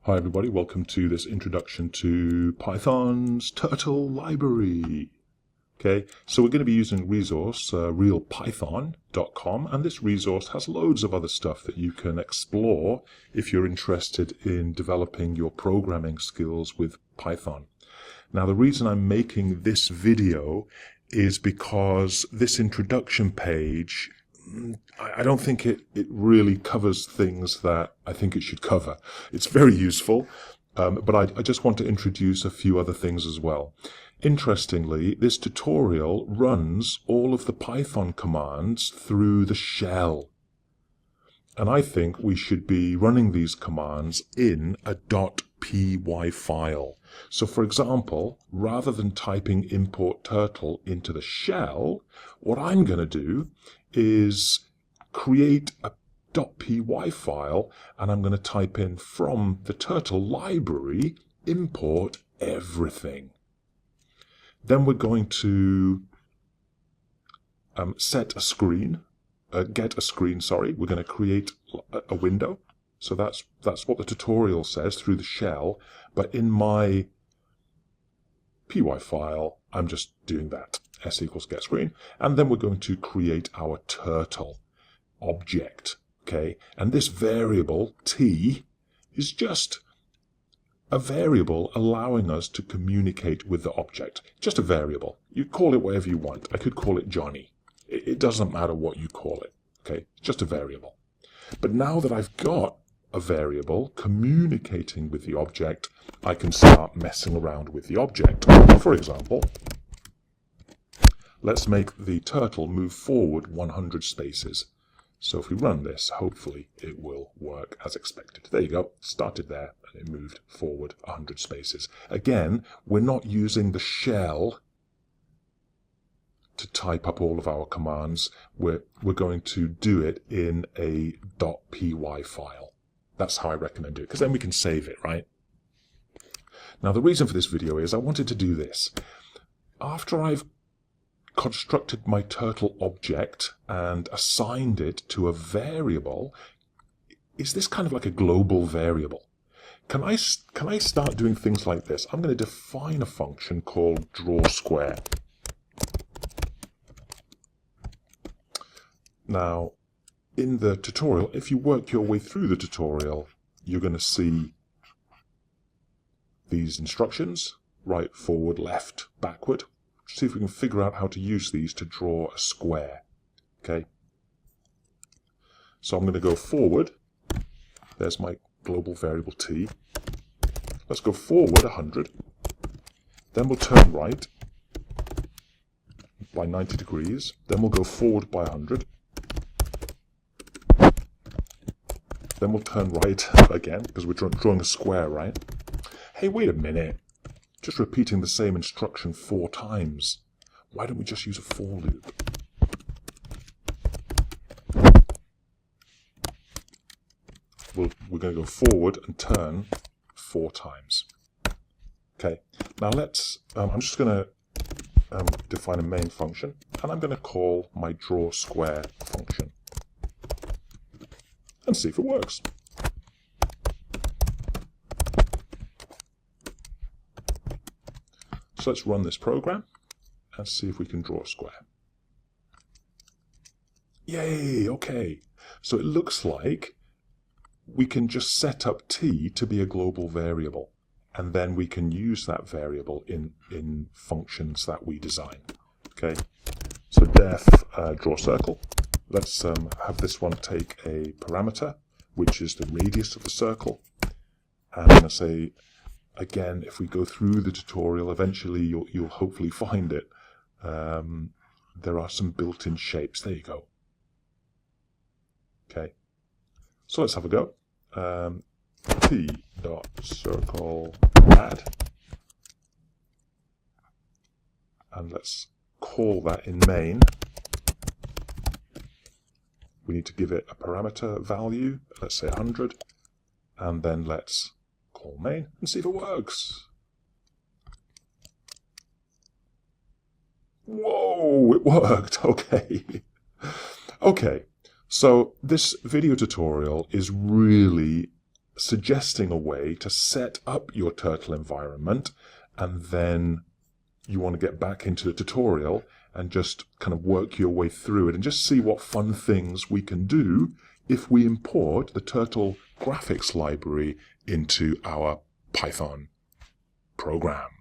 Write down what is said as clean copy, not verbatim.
Hi everybody, welcome to this introduction to Python's Turtle library. Okay, so we're going to be using a resource, realpython.com, and this resource has loads of other stuff that you can explore if you're interested in developing your programming skills with Python. Now, the reason I'm making this video is because this introduction page, I don't think it really covers things that I think it should cover. It's very useful, but I just want to introduce a few other things as well. Interestingly, this tutorial runs all of the Python commands through the shell. And I think we should be running these commands in a .py file. So for example, rather than typing import turtle into the shell, what I'm going to do is create a .py file, and I'm going to type in from the turtle library, import everything. Then we're going to get a screen, sorry. We're going to create a window. So that's what the tutorial says through the shell. But in my py file, I'm just doing that. S equals get screen. And then we're going to create our turtle object. Okay. And this variable t is just a variable allowing us to communicate with the object. Just a variable. You call it whatever you want. I could call it Johnny. It doesn't matter what you call it. Okay. It's just a variable. But now that I've got a variable communicating with the object, I can start messing around with the object. For example, let's make the turtle move forward 100 spaces. So if we run this, hopefully it will work as expected. There you go. It started there and it moved forward 100 spaces. Again, we're not using the shell to type up all of our commands. We're going to do it in a .py file. That's how I recommend it, because then we can save it, right? Now, the reason for this video is I wanted to do this. After I've constructed my turtle object and assigned it to a variable, is this kind of like a global variable? Can I start doing things like this? I'm going to define a function called drawSquare. Now, in the tutorial, if you work your way through the tutorial, you're going to see these instructions: right, forward, left, backward. See if we can figure out how to use these to draw a square. Okay. So I'm going to go forward. There's my global variable t. Let's go forward 100. Then we'll turn right by 90 degrees. Then we'll go forward by 100. Then we'll turn right again, because we're drawing a square, right? Hey, wait a minute. Just repeating the same instruction 4 times. Why don't we just use a for loop? We're going to go forward and turn 4 times. Okay. Now let's, I'm just going to define a main function, and I'm going to call my drawSquare function. And see if it works. So let's run this program and see if we can draw a square. Yay, okay. So it looks like we can just set up t to be a global variable, and then we can use that variable in functions that we design. Okay, so def draw circle. Let's have this one take a parameter, which is the radius of the circle. And I'm going to say, again, if we go through the tutorial, eventually you'll hopefully find it. There are some built-in shapes. There you go. Okay. So let's have a go. T.circle add. And let's call that in main. We need to give it a parameter value, let's say 100, and then let's call main and see if it works. Whoa, it worked, okay. Okay, so this video tutorial is really suggesting a way to set up your turtle environment, and then you want to get back into the tutorial and just kind of work your way through it and just see what fun things we can do if we import the Turtle graphics library into our Python program.